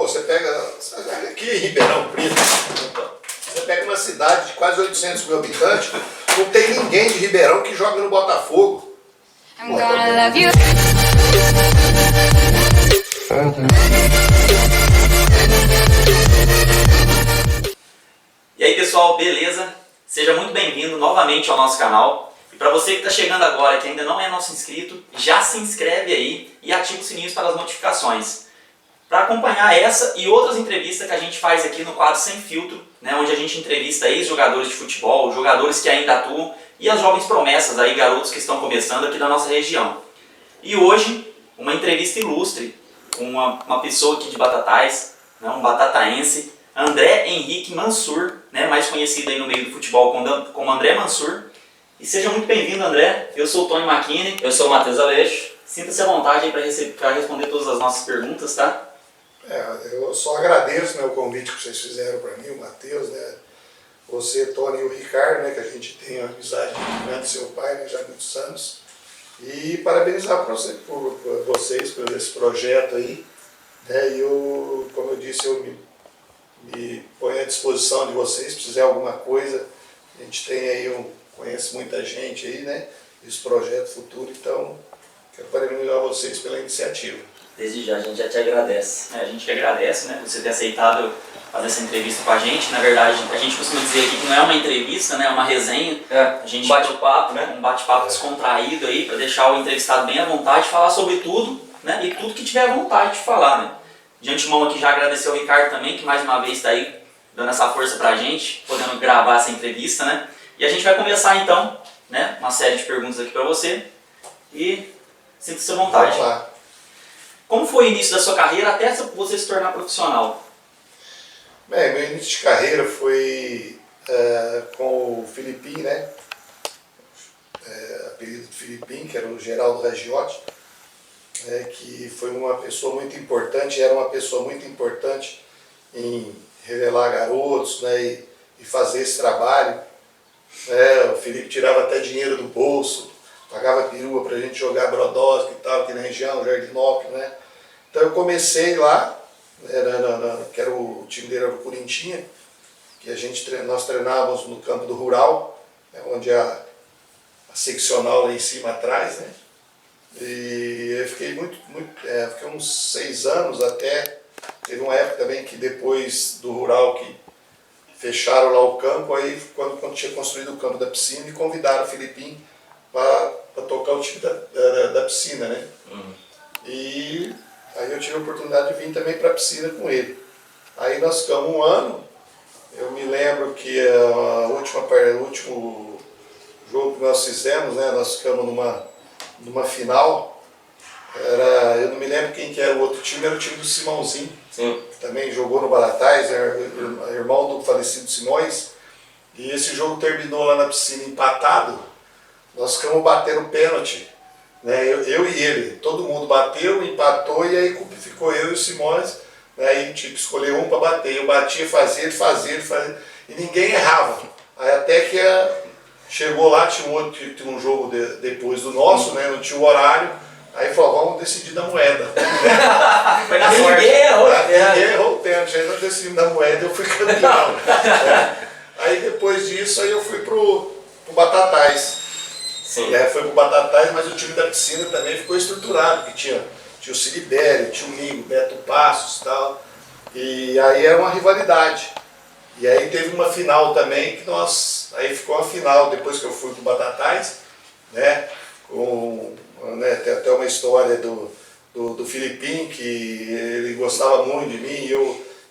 você pega aqui em Ribeirão Preto, você pega uma cidade de quase 800 mil habitantes, não tem ninguém de Ribeirão que joga no Botafogo. I'm gonna love you. E aí pessoal, beleza? Seja muito bem-vindo novamente ao nosso canal. E para você que está chegando agora, que ainda não é nosso inscrito, já se inscreve aí e ativa o sininho para as notificações. Para acompanhar essa e outras entrevistas que a gente faz aqui no quadro Sem Filtro, né, onde a gente entrevista ex-jogadores de futebol, jogadores que ainda atuam e as jovens promessas, aí, garotos que estão começando aqui da nossa região. E hoje, uma entrevista ilustre com uma pessoa aqui de Batatais, né, um batataense, André Henrique Mansur, né, mais conhecido aí no meio do futebol como André Mansur. E seja muito bem-vindo, André. Eu sou o Tony McKinney. Eu sou o Matheus Aleixo. Sinta-se à vontade aí para responder todas as nossas perguntas, tá? Eu só agradeço, né, o convite que vocês fizeram para mim, o Matheus, né, você, Tony e o Ricardo, né, que a gente tem uma amizade muito grande, seu pai, né, já há muitos anos. E parabenizar por vocês por esse projeto aí. Né, e eu, como eu disse, eu me ponho à disposição de vocês, se precisar alguma coisa. A gente tem aí, conhece muita gente aí, né, esse projeto futuro, então quero parabenizar vocês pela iniciativa. Desde já, a gente já te agradece. A gente que agradece, né, você ter aceitado fazer essa entrevista com a gente. Na verdade, a gente costuma dizer aqui que não é uma entrevista, né, é uma resenha. A gente bate-papo, né? Um bate-papo descontraído aí, para deixar o entrevistado bem à vontade, falar sobre tudo, né, e tudo que tiver vontade de falar, né. De antemão aqui já agradecer ao Ricardo também, que mais uma vez está aí dando essa força pra gente, podendo gravar essa entrevista, né. E a gente vai começar então, né, uma série de perguntas aqui para você e sinta-se à vontade. Vamos lá. Como foi o início da sua carreira até você se tornar profissional? Bem, meu início de carreira foi com o Filipinho, né? Apelido de Filipinho, que era o Geraldo Raggiotti, que foi uma pessoa muito importante, era uma pessoa muito importante em revelar garotos, né, e fazer esse trabalho. O Felipe tirava até dinheiro do bolso, pagava perua pra gente jogar Brodowski e tal, aqui na região, Jardinópolis, né? Então eu comecei lá, que era o time dele era o Corintinha, que nós treinávamos no campo do Rural, né, onde a seccional lá em cima atrás, né? E eu fiquei fiquei uns 6 anos até, teve uma época também que depois do Rural que fecharam lá o campo, aí quando tinha construído o campo da piscina, me convidaram o Filipinho para tocar o time da piscina, né? E aí eu tive a oportunidade de vir também para a piscina com ele. Aí nós ficamos um ano, eu me lembro que o último jogo que nós fizemos, né, nós ficamos numa final, eu não me lembro quem que era o outro time, era o time do Simãozinho. Sim. Que também jogou no Batatais, irmão do falecido Simões. E esse jogo terminou lá na piscina empatado, nós ficamos batendo pênalti, né? Eu e ele, todo mundo bateu, empatou, e aí ficou eu e o Simões, né? Aí tinha que escolher um para bater. Eu batia, fazia, ele fazia, e ninguém errava. Aí até que chegou lá, tinha um jogo depois do nosso, né? Não tinha o horário, aí falou, vamos decidir da moeda. Foi na sorte. Ninguém errou o pênalti, aí nós decidimos da moeda, eu fui campeão. Né? Aí depois disso, aí eu fui pro Batatais. Sim. Foi pro Batatais, mas o time da piscina também ficou estruturado, porque tinha o Cilibério, tinha o Mingo, Beto Passos e tal. E aí era uma rivalidade. E aí teve uma final também, aí ficou a final, depois que eu fui pro Batatais, né? Tem até uma história do Filipinho, que ele gostava muito de mim, e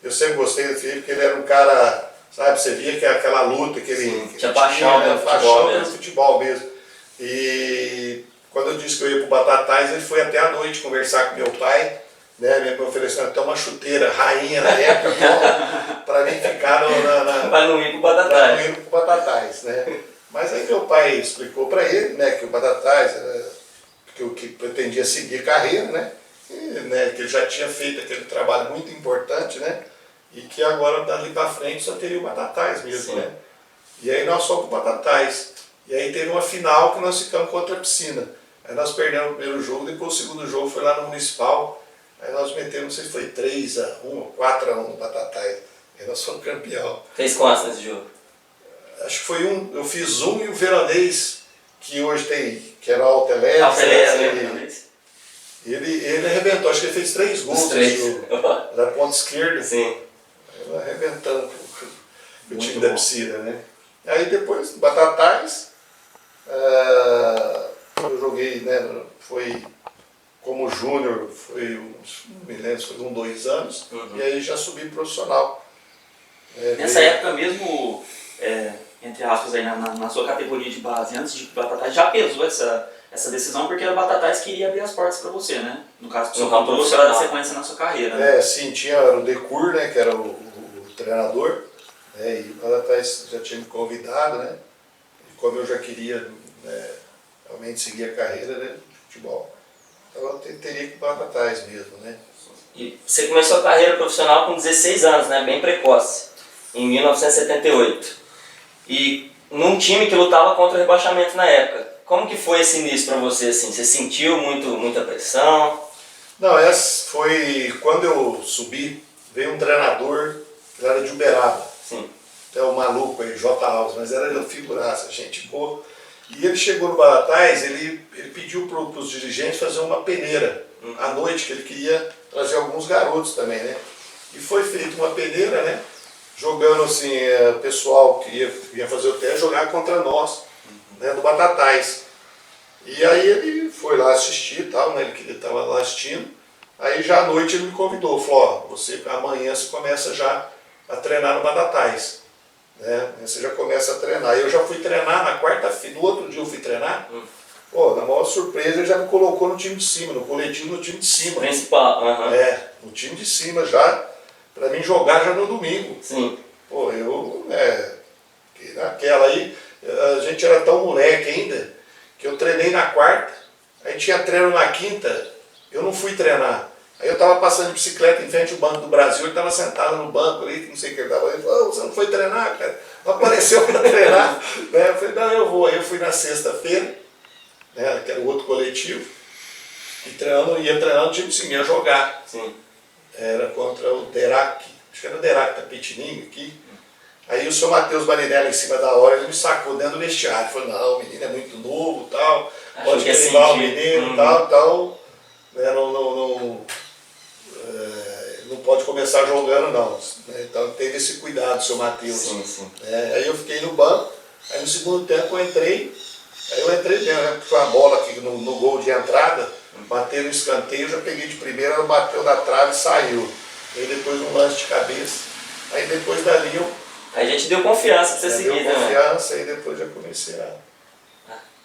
eu sempre gostei do Felipe, porque ele era um cara, sabe, você via que aquela luta que ele tinha paixão pelo futebol mesmo. E quando eu disse que eu ia pro Batatais, ele foi até à noite conversar com meu pai, né, me oferecendo até uma chuteira rainha na época, para mim ficar para não ir pro Batatais. Para não ir pro Batatais, né? Mas aí meu pai explicou para ele, né, que o Batatais que pretendia seguir carreira, né? Que ele já tinha feito aquele trabalho muito importante, né? E que agora dali para frente só teria o Batatais mesmo, né? E aí nós fomos para o Batatais. E aí teve uma final que nós ficamos contra a piscina. Aí nós perdemos o primeiro jogo, depois o segundo jogo foi lá no Municipal. Aí nós metemos, não sei se foi 3-1 ou 4-1 no Batatais. Aí nós fomos campeão. Fez quantos nesse jogo? Acho que foi eu fiz um e o Veronês, que hoje tem, que era o Altelés. Ele arrebentou, acho que ele fez 3 gols nesse jogo. Da ponta esquerda. Sim. Ele arrebentando o time da Piscina, né? Aí depois, Batatais, eu joguei, né? Foi como júnior, foi uns, não me lembro, foi uns 2 anos, e aí já subi profissional. Nessa época mesmo, entre aspas, aí, na sua categoria de base, antes de Batatais, já pesou essa decisão, porque o Batatais queria abrir as portas para você, né? No caso, o seu campo para dar sequência na sua carreira. Né? Sim, tinha o Decur, né, que era o treinador, né, e o Batatais já tinha me convidado, né? E como eu já queria, né, realmente seguir a carreira, né, de futebol, então eu teria que ir para o Batatais mesmo, né? E você começou a carreira profissional com 16 anos, né? Bem precoce, em 1978. E num time que lutava contra o rebaixamento na época. Como que foi esse início para você, assim? Você sentiu muita pressão? Não, essa foi quando eu subi, veio um treinador, ele era de Uberaba. Sim. É o maluco aí, J. Alves, mas era figuraça, gente boa. E ele chegou no Batatais, ele pediu para os dirigentes fazer uma peneira à noite, que ele queria trazer alguns garotos também, né? E foi feita uma peneira, né? Jogando assim, o pessoal que ia fazer o teste, jogar contra nós, né? Do Batatais. E aí ele foi lá assistir e tal, né? Ele estava lá assistindo. Aí já à noite ele me convidou, falou, ó, amanhã você começa já a treinar no Batatais. Né? Você já começa a treinar. Aí eu já fui treinar na quarta-feira, no outro dia eu fui treinar. Pô, na maior surpresa ele já me colocou no time de cima, no coletivo no time de cima. Principal, no time de cima já, pra mim jogar já no domingo. Sim. Pô, naquela aí, a gente era tão moleque ainda, que eu treinei na quarta, aí tinha treino na quinta, eu não fui treinar. Aí eu estava passando de bicicleta em frente ao Banco do Brasil, ele estava sentado no banco ali, não sei o que ele estava. Ele falou, você não foi treinar, cara? Não apareceu para treinar. Né? Eu falei, não, eu vou. Aí eu fui na sexta-feira, né, que era o outro coletivo, e ia treinando no time sim, ia jogar. Sim. Era contra o Derac, acho que era o Derac da Pitininga aqui. Aí o seu Matheus Marinella, em cima da hora, ele me sacou dentro do vestiário. Falou, não, o menino é muito novo, tal, pode queimar o menino, tal, então né, não pode começar jogando não. Né? Então teve esse cuidado, seu Matheus. Sim, sim. Aí eu fiquei no banco, aí no segundo tempo eu entrei mesmo, né? Foi uma bola aqui no gol de entrada, bateu no escanteio, eu já peguei de primeira, ela bateu na trave e saiu. Aí depois um lance de cabeça, aí depois dali eu... Aí a gente deu confiança pra você seguir, né? Deu confiança, aí depois já comecei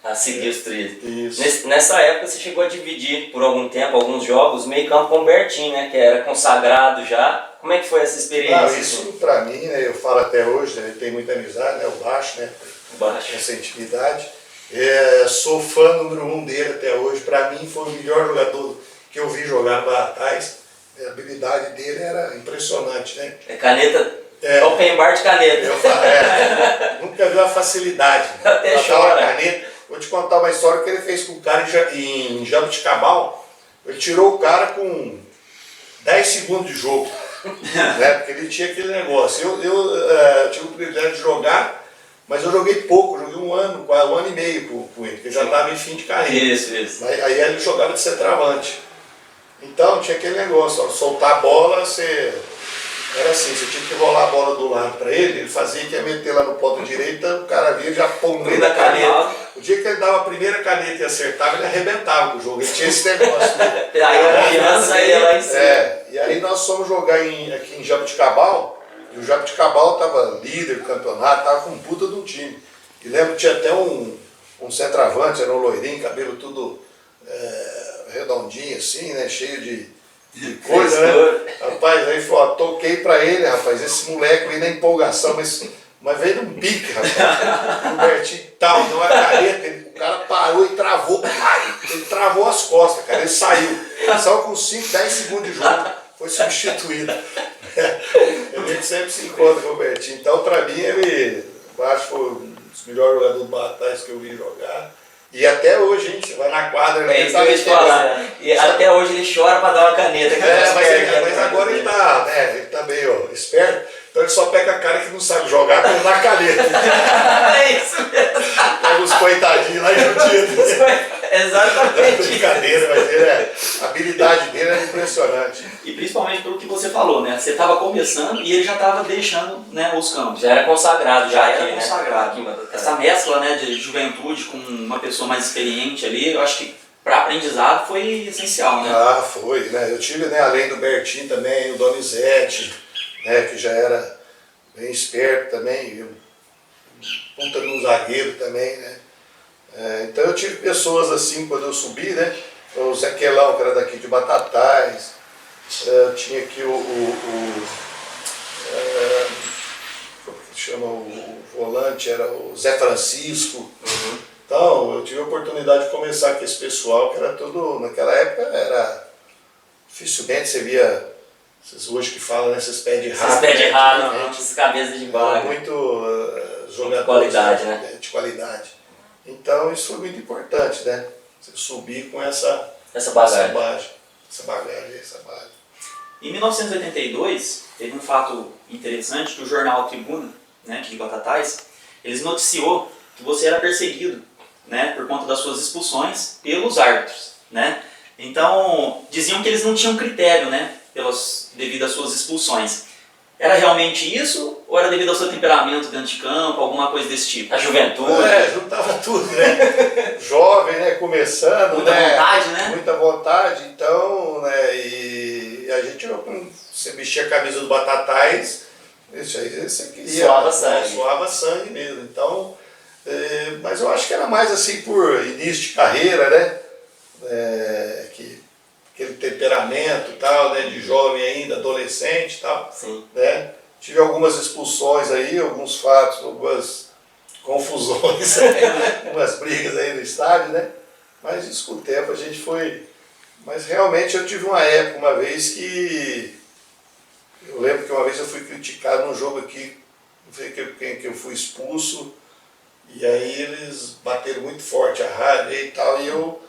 a seguir os trilhos. Isso. Nessa época você chegou a dividir por algum tempo, alguns jogos, meio campo com o Bertinho, né? Que era consagrado já. Como é que foi essa experiência? Isso pra mim, né, eu falo até hoje, né, tem muita amizade, né, o Baixo, né? Baixo. Essa intimidade. Sou fã número 1 dele até hoje. Pra mim foi o melhor jogador que eu vi jogar no Batatais. A habilidade dele era impressionante, né? Caneta, open bar de caneta. Eu falo, nunca vi a facilidade. Até chora. Caneta. Vou te contar uma história que ele fez com o cara em Jabuticabal. Ele tirou o cara com 10 segundos de jogo. Né? Porque ele tinha aquele negócio. Eu tive o privilégio de jogar, mas eu joguei pouco, joguei um ano e meio com ele, porque já estava em fim de carreira. Isso. Aí ele jogava de centroavante. Então tinha aquele negócio, ó, soltar a bola, era assim, você tinha que rolar a bola do lado para ele fazia que ia meter lá no ponto direita, o cara via já pôr no meio da caneta. O dia que ele dava a primeira caneta e acertava, ele arrebentava com o jogo, ele tinha esse negócio. Né? Aí a criança ia lá em cima. E aí nós fomos jogar aqui em Jabuticabal, e o Jabuticabal estava líder do campeonato, estava com um puta de um time. E lembro que tinha até um centroavante, era um loirinho, cabelo tudo redondinho assim, né, cheio de coisa, né? Rapaz, aí falou, toquei pra ele, rapaz, esse moleque veio na empolgação, mas veio num pique, rapaz. O Bertinho tal, deu uma careta, o cara parou e travou, ele travou as costas, cara, ele saiu com 5, 10 segundos de jogo, foi substituído. A gente sempre se encontra com o Bertinho, então pra mim ele, acho que foi um dos melhores jogadores do Batatais que eu vi jogar. E até hoje, hein? Você vai na quadra, É ele isso tá que eu ia te falar. E até hoje ele chora pra dar uma caneta. mas agora ele tá, né? Ele tá meio esperto, então ele só pega a cara que não sabe jogar pra ele dar caneta. É isso mesmo. Pega os coitadinhos lá e judia. É Exatamente. brincadeira, mas a habilidade dele é impressionante. E principalmente pelo que você falou, né? Você estava começando e ele já estava deixando, né, os campos. Já era consagrado, Já aqui, era consagrado. Né? Aqui, Essa mescla, né, de juventude com uma pessoa mais experiente ali, eu acho que para aprendizado foi essencial, né? Ah, foi, né? Eu tive, né, além do Bertinho também, o Donizete, né, que já era bem esperto também, puta no zagueiro também, né? Então eu tive pessoas assim quando eu subi, né? O Zé Quelão, que era daqui de Batatais, eu tinha aqui como que chama o volante, era o Zé Francisco. Uhum. Então eu tive a oportunidade de começar com esse pessoal, que era tudo, naquela época era dificilmente você via, vocês hoje que falam, né, esses pés de rato. Esses pés de rato, antigamente, essas cabeças de era baga. muito jogadores qualidade, né? De qualidade. Então isso foi muito importante, né? Você subir com essa bagagem. Essa base. Em 1982, teve um fato interessante que o jornal Tribuna, né, de Batatais, eles noticiou que você era perseguido, né, por conta das suas expulsões pelos árbitros, né? Então, diziam que eles não tinham critério, né, devido às suas expulsões. Era realmente isso ou era devido ao seu temperamento dentro de campo, alguma coisa desse tipo? A juventude. Juntava tudo, né? Jovem, né? Começando, Muita né? vontade, né? Muita vontade, então, né? E a gente, você mexia a camisa do Batatais, isso aí você queria. Suava sangue. Suava sangue mesmo. Então, mas eu acho que era mais assim por início de carreira, né? Aquele temperamento e tal, né? De jovem ainda, adolescente e tal. Sim. Né? Tive algumas expulsões aí, alguns fatos, algumas confusões, algumas brigas aí no estádio, né? Mas isso com o tempo a gente foi... Mas realmente eu tive uma época, uma vez que... Eu lembro que uma vez eu fui criticado num jogo aqui, não sei quem que eu fui expulso, e aí eles bateram muito forte a rádio e tal, e eu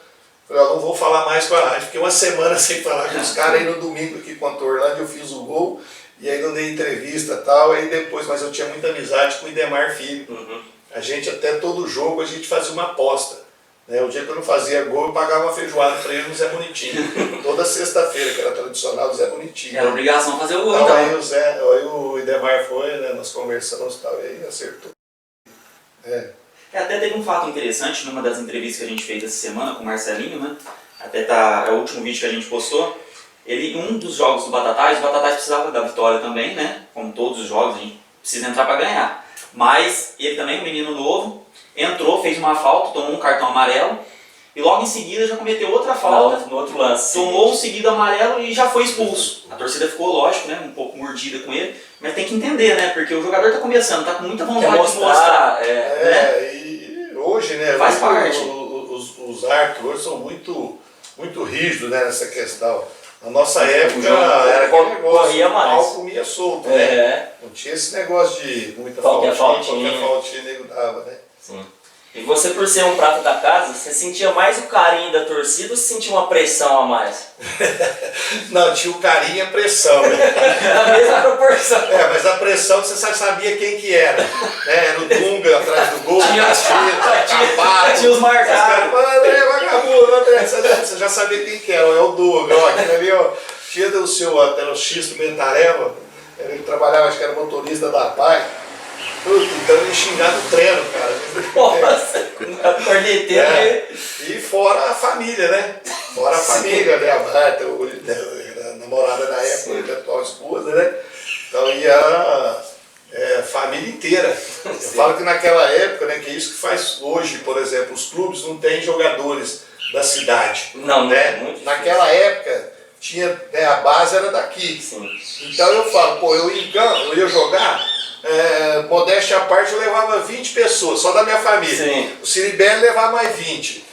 falei, não vou falar mais com a rádio, fiquei uma semana sem falar com os caras, aí no domingo aqui contra o Orlando eu fiz o gol, e aí não dei entrevista e tal, aí depois, mas eu tinha muita amizade com o Idemar Filho. Uhum. A gente, até todo jogo, a gente fazia uma aposta. Né? O dia que eu não fazia gol, eu pagava uma feijoada para ele no Zé Bonitinho. Toda sexta-feira, que era tradicional do Zé Bonitinho. Era obrigação fazer o gol, então. então. Aí o Idemar foi, né? Nós conversamos e tal, e aí acertou. Até teve um fato interessante numa das entrevistas que a gente fez essa semana com o Marcelinho, né? Até é o último vídeo que a gente postou. Ele, em um dos jogos do Batatais, o Batatais precisava da vitória também, né? Como todos os jogos, a gente precisa entrar para ganhar. Mas ele também, um menino novo, entrou, fez uma falta, tomou um cartão amarelo e logo em seguida já cometeu outra falta. No outro lance. Tomou um seguido amarelo e já foi expulso. A torcida ficou, lógico, né? Um pouco mordida com ele, mas tem que entender, né? Porque o jogador está começando, está com muita vontade de mostrar. Né? E hoje, né? Faz parte. Os árbitros hoje são muito rígidos, né, nessa questão. Na nossa época era aquele negócio, corria mais. O pau comia solto, né? Não tinha esse negócio de muita qualquer faltinha, o nego dava, né? Sim. E você, por ser um prato da casa, você sentia mais o carinho da torcida ou sentia uma pressão a mais? Não, tinha o carinho e a pressão, né? Na mesma proporção. Mas a pressão você sabia quem que era. Né? Era o Dunga atrás do gol, Tinha os marcados. Vagabundo, você já sabia quem que era, é o Dunga, ó, aquele ali, ó, tinha o seu, até o X do Bentareva, ele trabalhava, acho que era motorista da PAI. Então ele xingava o treino, cara. Nossa, corneteiro. E fora a família, né? Fora a família, né? A Marta, a namorada da época, a eventual esposa, né? Então ia a família inteira. Eu falo que naquela época, né, que é isso que faz hoje, por exemplo, os clubes não têm jogadores da cidade. Não, né? Muito naquela época, tinha, né, a base era daqui. Sim. Então eu falo, pô, eu ia jogar. Modéstia à parte, eu levava 20 pessoas, só da minha família. Sim. O Ciribelli levava mais 20.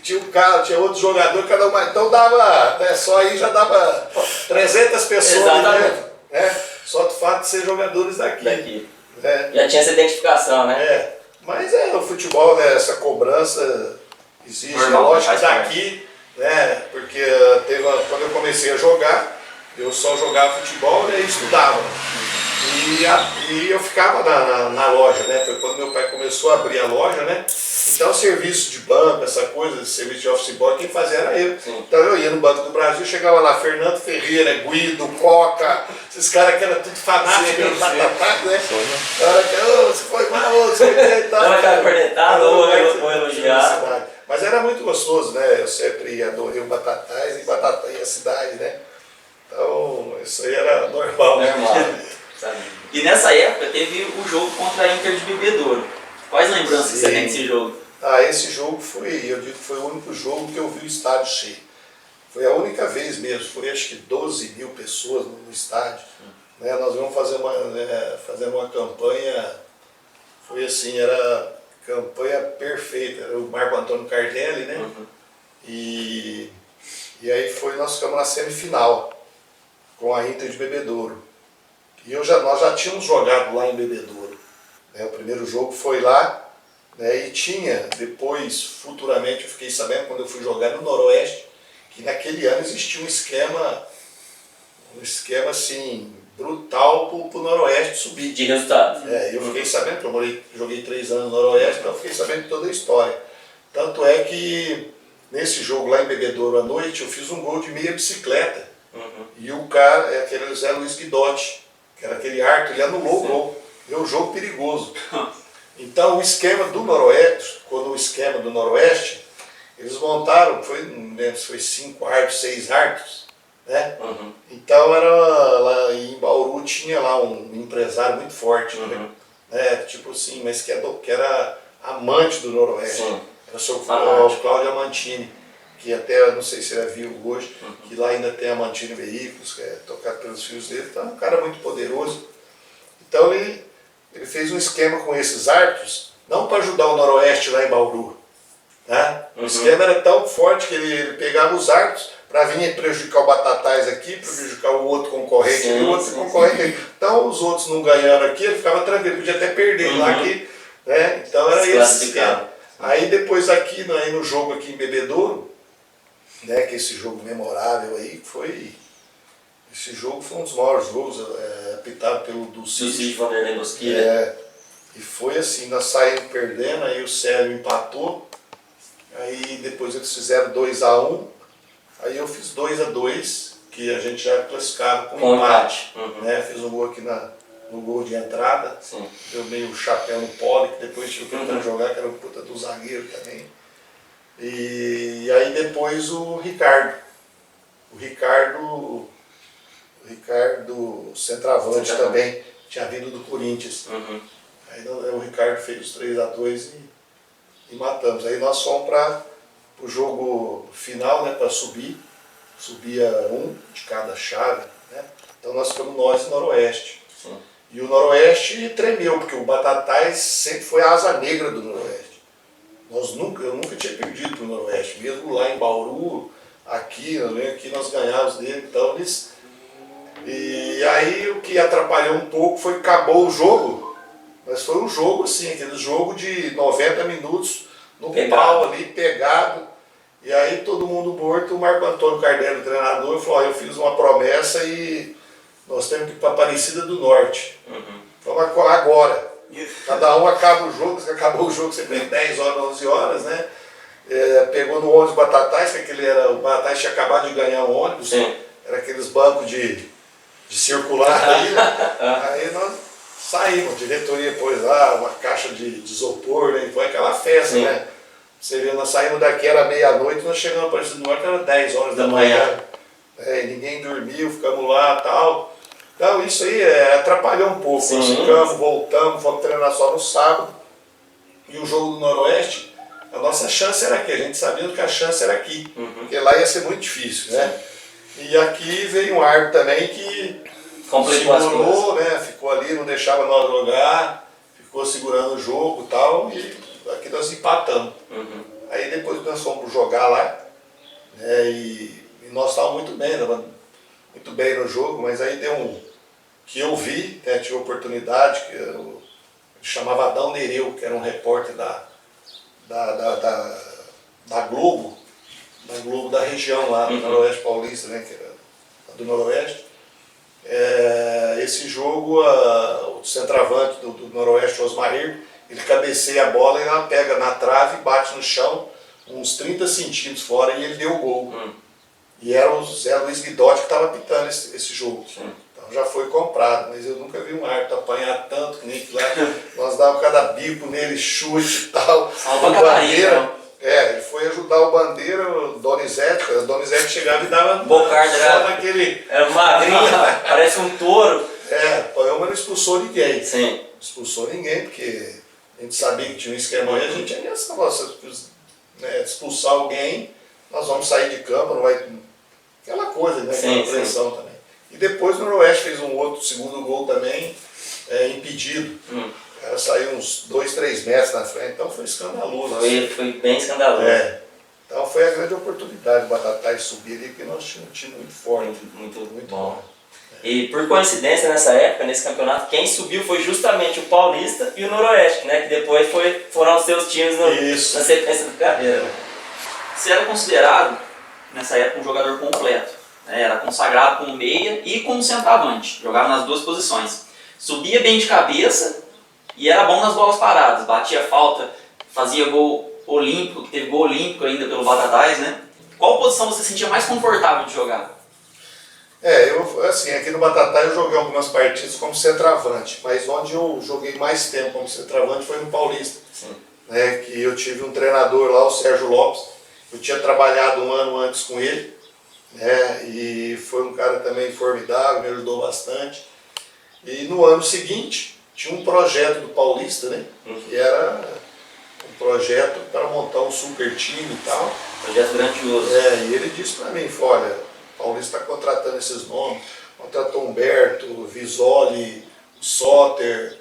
Tinha um cara, tinha outro jogador, cada um mais. Então dava, né, só aí já dava 300 pessoas. Exatamente. Né? Só do fato de ser jogadores daqui. Já tinha essa identificação, né? Mas o futebol, né, essa cobrança existe. Normal, Lógico que faz parte. daqui, né, porque quando eu comecei a jogar, eu só jogava futebol, né, e estudava. E eu ficava na loja, né? Foi quando meu pai começou a abrir a loja, né? Então, serviço de banco, essa coisa, serviço de office boy, quem fazia era eu. Sim. Então, eu ia no Banco do Brasil, chegava lá, Fernando Ferreira, Guido, Coca, esses caras que eram tudo fanáticos pelo Batatais, né? Era que, você foi mal, você foi bem e tal. Ela cara cornetada ou elogiada. Mas era muito gostoso, né? Eu sempre adorei o Batatais e a cidade, né? Então, isso aí era normal. Normal. Sabe? E nessa época teve o jogo contra a Inter de Bebedouro. Quais lembranças você tem desse jogo? Esse jogo eu digo que foi o único jogo que eu vi o estádio cheio. Foi a única vez mesmo, foi acho que 12 mil pessoas no estádio. Né? Nós vamos fazer uma campanha, foi assim, era campanha perfeita, era o Marco Antônio Cardelli, né? Uhum. E aí nós ficamos na semifinal com a Inter de Bebedouro. E nós já tínhamos jogado lá em Bebedouro. Né? O primeiro jogo foi lá, né? E tinha, depois, futuramente, eu fiquei sabendo, quando eu fui jogar no Noroeste, que naquele ano existia um esquema assim, brutal para o Noroeste subir. De resultado. Eu fiquei sabendo, porque eu joguei 3 anos no Noroeste, então eu fiquei sabendo de toda a história. Tanto é que, nesse jogo lá em Bebedouro à noite, eu fiz um gol de meia bicicleta. Uhum. E o cara, aquele Zé Luiz Guidotti, que era aquele Arthur, ele anulou o gol. Deu um jogo perigoso. Então o esquema do Noroeste, eles montaram, não lembro se foi 5 árbitros, 6 árbitros, né? Uhum. Então lá em Bauru tinha lá um empresário muito forte, né? Tipo assim, mas que era amante do Noroeste. Sim. Era o seu Cláudio Amantini, que até, não sei se ele é vivo hoje, que lá ainda tem Amantini Veículos, que é tocado pelos filhos dele, então é um cara muito poderoso. Então ele fez um esquema com esses árbitros, não para ajudar o Noroeste lá em Bauru. Né? O esquema era tão forte que ele pegava os árbitros para vir prejudicar o Batatais aqui, prejudicar o outro concorrente e o outro concorrente aqui. Então os outros não ganharam aqui, ele ficava tranquilo, podia até perder lá aqui. Né? Então era esse esquema. Aí depois aqui no jogo aqui em Bebedouro, né, que esse jogo memorável aí esse jogo foi um dos maiores jogos, apitado pelo Dulcídio Vanderlei Bosquilha. E foi assim, nós saímos perdendo, aí o Célio empatou, aí depois eles fizeram 2-1, aí eu fiz 2-2, que a gente já classificava com empate. Né? Fiz um gol aqui no gol de entrada, deu meio chapéu no Poli, que depois tive que tentar jogar, que era o puta do zagueiro também. E aí depois o Ricardo centroavante também, tinha vindo do Corinthians. Aí o Ricardo fez os 3-2 e matamos. Aí nós fomos para o jogo final, né, para subir. Subia um de cada chave, né? Então nós ficamos nós e Noroeste. E o Noroeste tremeu, porque o Batatais sempre foi a asa negra do Noroeste. Eu nunca tinha perdido para o Noroeste, mesmo lá em Bauru, aqui nós ganhávamos dele, então eles... E aí o que atrapalhou um pouco foi que acabou o jogo, mas foi um jogo assim, aquele jogo de 90 minutos no pau ali, pegado, e aí todo mundo morto. O Marco Antônio Cardelli, o treinador, falou: eu fiz uma promessa e nós temos que ir para Aparecida do Norte. Vamos agora. Cada um acaba o jogo, acabou o jogo sempre 10 horas, 11 horas, né? Pegou no ônibus Batatais, que o Batatais tinha acabado de ganhar um ônibus, era aqueles bancos de circular aí, né? Aí nós saímos, a diretoria pôs lá uma caixa de isopor, né? E foi aquela festa, né? Você vê, nós saímos daqui, era meia-noite, nós chegamos a Aparecida do Norte, era 10 horas da manhã. Ninguém dormiu, ficamos lá e tal. Então isso aí atrapalhou um pouco. Nós ficamos, voltamos, fomos treinar só no sábado. E o jogo do Noroeste, a nossa chance era aqui, a gente sabia que a chance era aqui. Porque lá ia ser muito difícil, né? E aqui veio um árbitro também que segurou, né? Ficou ali, não deixava nós jogar, ficou segurando o jogo e tal, e aqui nós empatamos. Aí depois nós fomos jogar lá, né? E nós estávamos muito bem no jogo, mas aí deu que eu vi, né? Tive a oportunidade, que chamava Adão Nereu, que era um repórter da Globo da região lá, do Noroeste Paulista, né, que era do Noroeste. Esse jogo, o centroavante do Noroeste, Osmarir, ele cabeceia a bola e ela pega na trave, bate no chão, uns 30 centímetros fora, e ele deu o gol. E era o Zé Luiz Guidotti que estava pitando esse jogo. Então já foi comprado, mas eu nunca vi um árbitro apanhar tanto que nem que lá. Nós dávamos cada bico nele, chute e tal. Salva a Bandeira. Ele foi ajudar o Bandeira, o Donizete. O Donizete chegava e dava Bocardo só naquele... Era magrinho, parece um touro. Apanhou, mas não expulsou ninguém. Sim. Não expulsou ninguém, porque a gente sabia que tinha um esquema e a gente ia nessa negócio, né, expulsar alguém, nós vamos sair de campo, não vai... Aquela coisa, né? Aquela pressão também. E depois o Noroeste fez um outro segundo gol também, impedido. O cara saiu uns 2, 3 metros na frente, então foi escandaloso. Foi bem escandaloso. Então foi a grande oportunidade do Batatais subir ali, porque nós tínhamos um time muito forte. Muito bom. E por coincidência, nessa época, nesse campeonato, quem subiu foi justamente o Paulista e o Noroeste, né? Que depois foram os seus times na sequência da carreira. Você era considerado, nessa época, um jogador completo. Né? Era consagrado como meia e como centroavante. Jogava nas duas posições. Subia bem de cabeça e era bom nas bolas paradas. Batia falta, fazia gol olímpico, que teve gol olímpico ainda pelo Batatais, né? Qual posição você sentia mais confortável de jogar? Aqui no Batatais eu joguei algumas partidas como centroavante, mas onde eu joguei mais tempo como centroavante foi no Paulista. Né, que eu tive um treinador lá, o Sérgio Lopes. Eu tinha trabalhado um ano antes com ele, né, e foi um cara também formidável, me ajudou bastante. E no ano seguinte, tinha um projeto do Paulista, né, que era um projeto para montar um super time e tal. Projeto grandioso. E ele disse para mim, olha, o Paulista está contratando esses nomes, contratou Humberto, Visoli, Soter,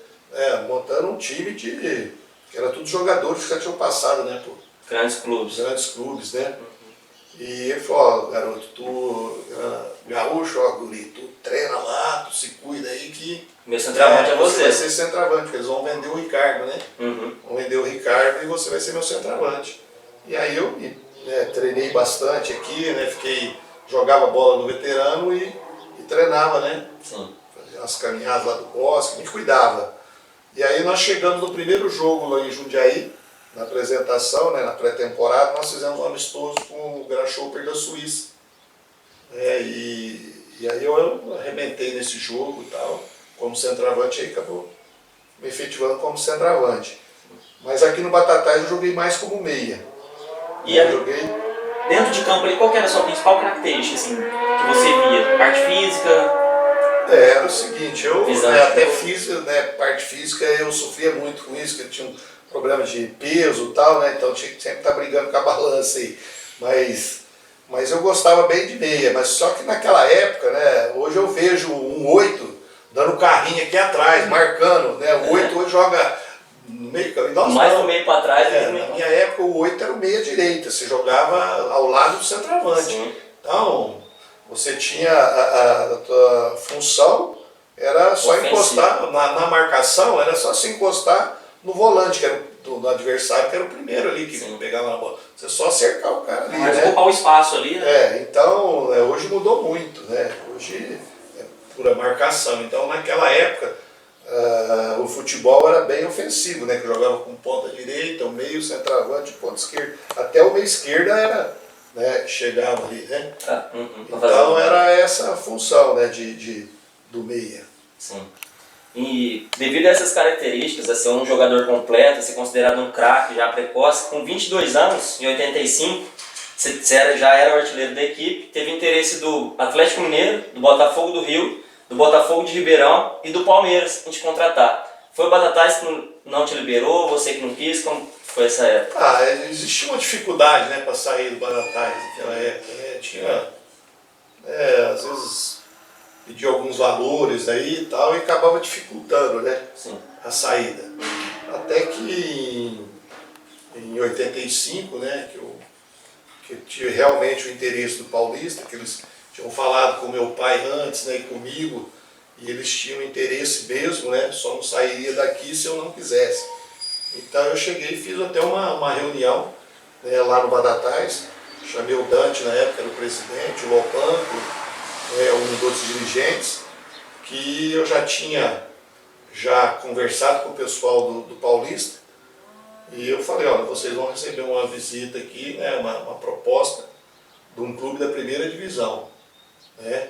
montando um time que era tudo jogadores que já tinham passado, né, por grandes clubes, né? E ele falou, garoto, tu gaúcho, guri, tu treina lá, tu se cuida aí que... Meu centroavante é você. Vai ser centroavante, porque eles vão vender o Ricardo, né? Vão vender o Ricardo e você vai ser meu centroavante. E aí eu treinei bastante aqui, né? Jogava bola no veterano e treinava, né? Fazia umas caminhadas lá do bosque, me cuidava. E aí nós chegamos no primeiro jogo lá em Jundiaí, na apresentação, né, na pré-temporada, nós fizemos um amistoso com o Grasshopper da Suíça. E aí eu arrebentei nesse jogo e tal, como centroavante, aí acabou me efetivando como centroavante. Mas aqui no Batatais eu joguei mais como meia. E dentro de campo ali, qual que era a sua principal característica, assim, que você via? Parte física? Era o seguinte, eu até fiz, parte física, eu sofria muito com isso, que eu tinha um problema de peso e tal, né? Então tinha que sempre estar brigando com a balança aí. Mas eu gostava bem de meia, mas só que naquela época, né? Hoje eu vejo um 8 dando carrinho aqui atrás, marcando, né? O 8 hoje joga no meio caminho. Mais do meio para trás. Na minha época o 8 era o meia direita, você jogava ao lado do centroavante. Então, você tinha a tua função, era só encostar, na marcação, era só se encostar no volante, que era do adversário, que era o primeiro ali que pegava na bola. Você só cercar o cara ali, mas ocupar o espaço ali, né? Então, hoje mudou muito, né? Hoje é pura marcação. Então, naquela época, o futebol era bem ofensivo, né? Que jogava com ponta direita, o meio, centroavante, ponta esquerda. Até o meio esquerda era, né? Chegava ali, né? Então, era essa a função, né? Do meia. Sim. E devido a essas características, a ser um jogador completo, a ser considerado um craque já precoce, com 22 anos, em 85, você já era o artilheiro da equipe, teve interesse do Atlético Mineiro, do Botafogo do Rio, do Botafogo de Ribeirão e do Palmeiras em te contratar. Foi o Batatais que não te liberou, você que não quis? Como foi essa época? Existia uma dificuldade, né, para sair do Batatais naquela época, né? Tinha, às vezes... pedir alguns valores aí e tal, e acabava dificultando, né, a saída. Até que em 85, né, que eu tive realmente o interesse do Paulista, que eles tinham falado com meu pai antes, né, e comigo, e eles tinham interesse mesmo, né? Só não sairia daqui se eu não quisesse. Então eu cheguei e fiz até uma reunião, né, lá no Batatais, chamei o Dante, na época era o presidente, o Lopanco, um dos dirigentes, que eu já tinha conversado com o pessoal do Paulista, e eu falei, olha, vocês vão receber uma visita aqui, né, uma proposta de um clube da primeira divisão, né?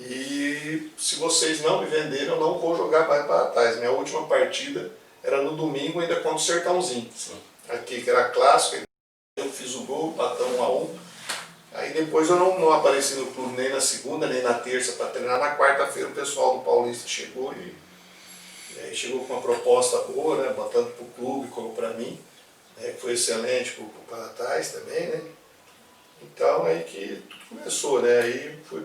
E se vocês não me venderem, eu não vou jogar mais para trás. Minha última partida era no domingo, ainda contra o Sertãozinho. Sim. Aqui, que era clássico, eu fiz o gol, batamos 1-1. Aí depois eu não apareci no clube nem na segunda, nem na terça para treinar. Na quarta-feira o pessoal do Paulista chegou e aí chegou com uma proposta boa, né, botando para o clube como para mim, né, que foi excelente para o Batatais também, né. Então aí que tudo começou, né, aí fui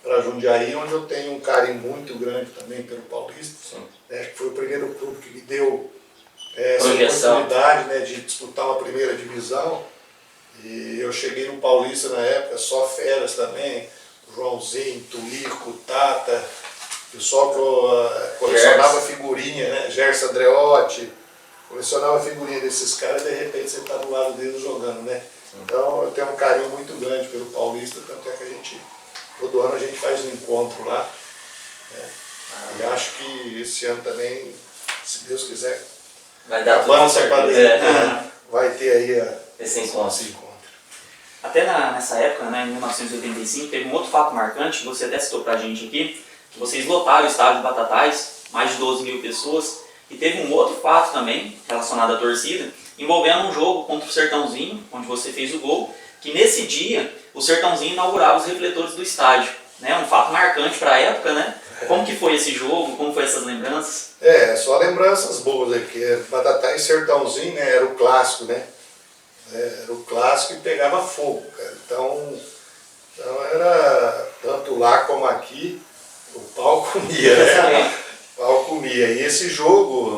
para Jundiaí, onde eu tenho um carinho muito grande também pelo Paulista, né, que foi o primeiro clube que me deu essa oportunidade, né, de disputar uma primeira divisão. E eu cheguei no Paulista na época, só feras também, Joãozinho, Tulico, Tata, pessoal que eu colecionava figurinha, né, Gerson Andreotti, colecionava figurinha desses caras e de repente você está do lado deles jogando, né. Então eu tenho um carinho muito grande pelo Paulista, tanto é que todo ano a gente faz um encontro lá, né? E acho que esse ano também, se Deus quiser, vai dar tudo certo, né? vai ter aí esse encontro. Até nessa época, né, em 1985, teve um outro fato marcante, que você até citou pra gente aqui, que vocês lotaram o estádio de Batatais, mais de 12 mil pessoas, e teve um outro fato também, relacionado à torcida, envolvendo um jogo contra o Sertãozinho, onde você fez o gol, que nesse dia o Sertãozinho inaugurava os refletores do estádio, né, um fato marcante para a época, né? Como que foi esse jogo, como foi essas lembranças? Só lembranças boas aí, porque Batatais e Sertãozinho, né, era o clássico, né? Era o clássico e pegava fogo, cara. Então era tanto lá como aqui, o pau comia, né? O pau comia. E esse jogo